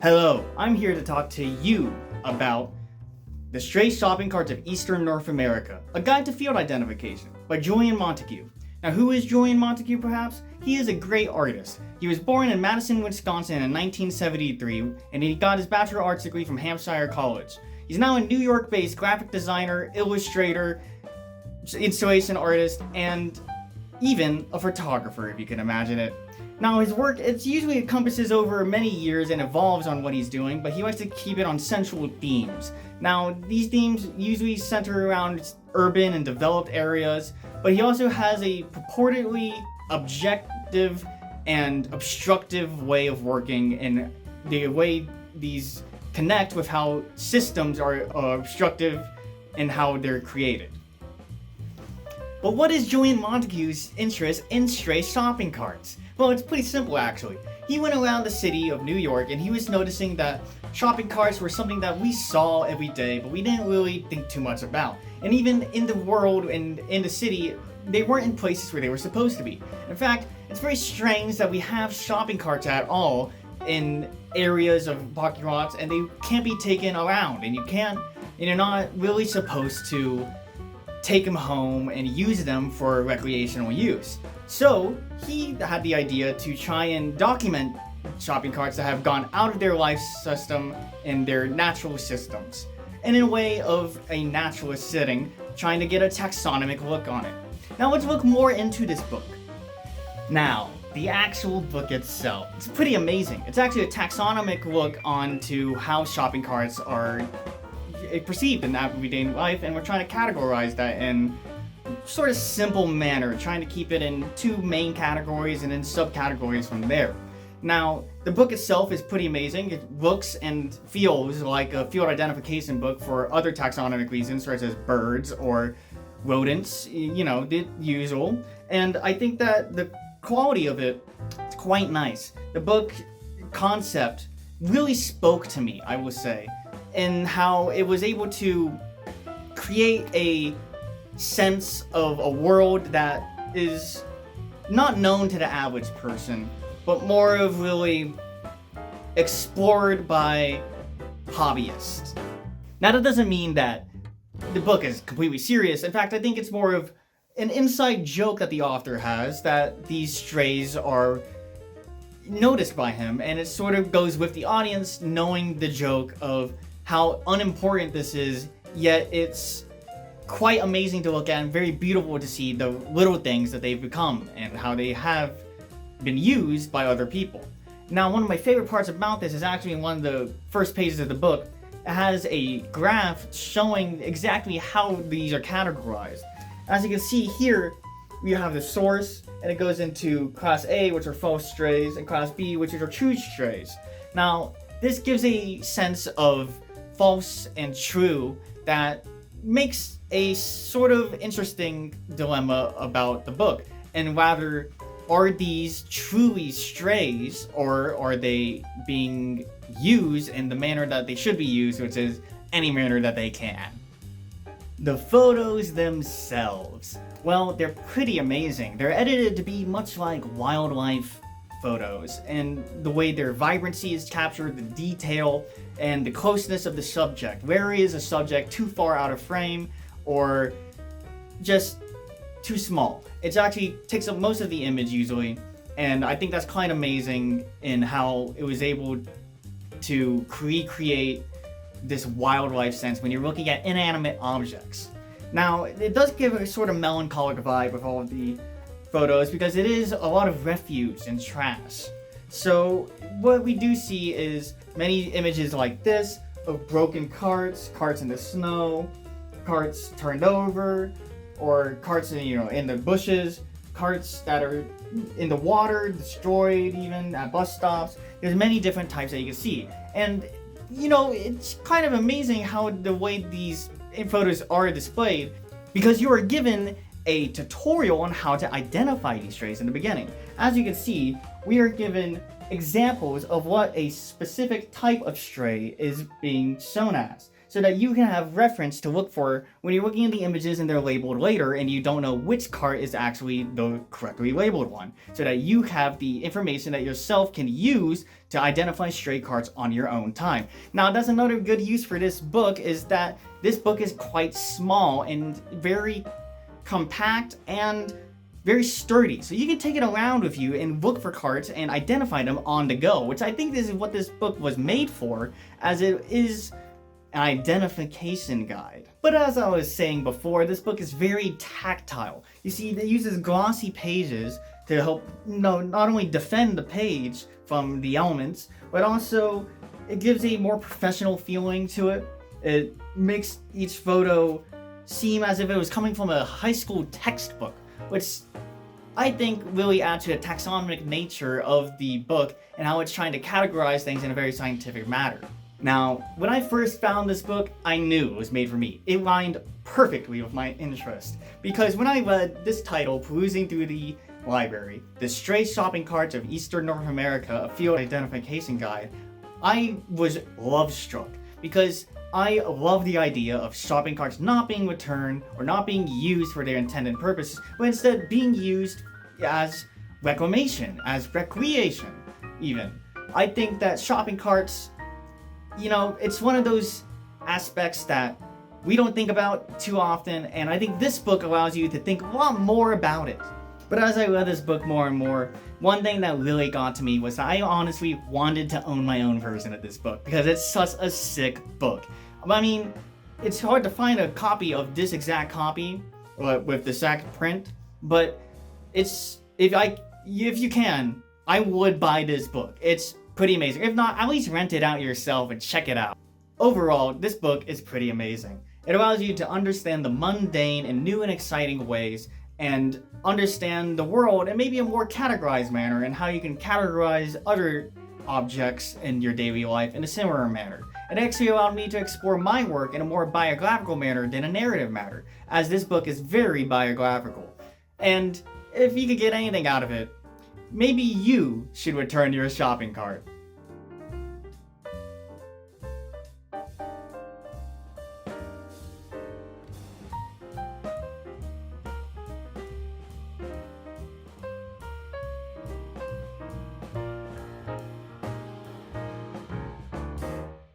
Hello, I'm here to talk to you about The Stray Shopping Carts of Eastern North America, a guide to field identification by Julian Montague. Now, who is Julian Montague, perhaps? He is a great artist. He was born in Madison, Wisconsin in 1973, and he got his Bachelor of Arts degree from Hampshire College. He's now a New York-based graphic designer, illustrator, installation artist, and even a photographer, if you can imagine it. Now, his work, it usually encompasses over many years and evolves on what he's doing, but he likes to keep it on central themes. Now, these themes usually center around urban and developed areas, but he also has a purportedly objective and obstructive way of working, and the way these connect with how systems are obstructive and how they're created. But what is Julian Montague's interest in stray shopping carts? Well, it's pretty simple actually. He went around the city of New York and he was noticing that shopping carts were something that we saw every day, but we didn't really think too much about. And even in the world and in the city, they weren't in places where they were supposed to be. In fact, it's very strange that we have shopping carts at all in areas of parking lots and they can't be taken around, and you're not really supposed to take them home and use them for recreational use. So he had the idea to try and document shopping carts that have gone out of their life system and their natural systems, and in a way of a naturalist setting, trying to get a taxonomic look on it. Now let's look more into this book. Now, the actual book itself, it's pretty amazing. It's actually a taxonomic look onto how shopping carts are perceived in everyday life, and we're trying to categorize that in sort of simple manner, trying to keep it in two main categories and then subcategories from there. Now, the book itself is pretty amazing. It looks and feels like a field identification book for other taxonomic reasons, such as birds or rodents, the usual. And I think that the quality of it is quite nice. The book concept really spoke to me, I will say, in how it was able to create a sense of a world that is not known to the average person, but more of really explored by hobbyists. Now, that doesn't mean that the book is completely serious. In fact, I think it's more of an inside joke that the author has, that these strays are noticed by him, and it sort of goes with the audience knowing the joke of how unimportant this is, yet it's quite amazing to look at and very beautiful to see the little things that they've become and how they have been used by other people. Now, one of my favorite parts about this is actually in one of the first pages of the book. It has a graph showing exactly how these are categorized. As you can see here, we have the source, and it goes into Class A, which are false strays, and Class B, which are true strays. Now, this gives a sense of false and true that makes a sort of interesting dilemma about the book, and rather, are these truly strays, or are they being used in the manner that they should be used, which is any manner that they can? The photos themselves, well, they're pretty amazing. They're edited to be much like wildlife photos, and the way their vibrancy is captured, the detail, and the closeness of the subject. Where is a subject too far out of frame or just too small? It actually takes up most of the image usually, and I think that's quite amazing in how it was able to recreate this wildlife sense when you're looking at inanimate objects. Now, it does give a sort of melancholic vibe with all of the photos because it is a lot of refuse and trash. So what we do see is many images like this of broken carts, carts in the snow, carts turned over, or carts in the bushes, carts that are in the water, destroyed even at bus stops. There's many different types that you can see. And it's kind of amazing how the way these photos are displayed, because you are given a tutorial on how to identify these strays in the beginning. As you can see, we are given examples of what a specific type of stray is being shown as. so that you can have reference to look for when you're looking at the images and they're labeled later and you don't know which cart is actually the correctly labeled one, so that you have the information that yourself can use to identify stray carts on your own time. Now, that's another good use for this book, is that this book is quite small and very compact and very sturdy, so you can take it around with you and look for carts and identify them on the go, which I think this is what this book was made for, as it is an identification guide. But as I was saying before, this book is very tactile. You see, it uses glossy pages to help not only defend the page from the elements, but also it gives a more professional feeling to it. It makes each photo seem as if it was coming from a high school textbook, which I think really adds to the taxonomic nature of the book and how it's trying to categorize things in a very scientific manner. Now, when I first found this book, I knew it was made for me. It lined perfectly with my interest, because when I read this title, perusing through the library, The Stray Shopping Carts of Eastern North America, a Field Identification Guide, I was love-struck, because I love the idea of shopping carts not being returned or not being used for their intended purposes, but instead being used as reclamation, as recreation, even. I think that shopping carts, it's one of those aspects that we don't think about too often, and I think this book allows you to think a lot more about it. But as I read this book more and more, one thing that really got to me was that I honestly wanted to own my own version of this book, because it's such a sick book. I mean, it's hard to find a copy of this exact copy with the exact print, but if you can, I would buy this book. It's pretty amazing. If not, at least rent it out yourself and check it out. Overall, this book is pretty amazing. It allows you to understand the mundane in new and exciting ways, and understand the world in maybe a more categorized manner, and how you can categorize other objects in your daily life in a similar manner. It actually allowed me to explore my work in a more biographical manner than a narrative manner, as this book is very biographical. And if you could get anything out of it, maybe you should return your shopping cart.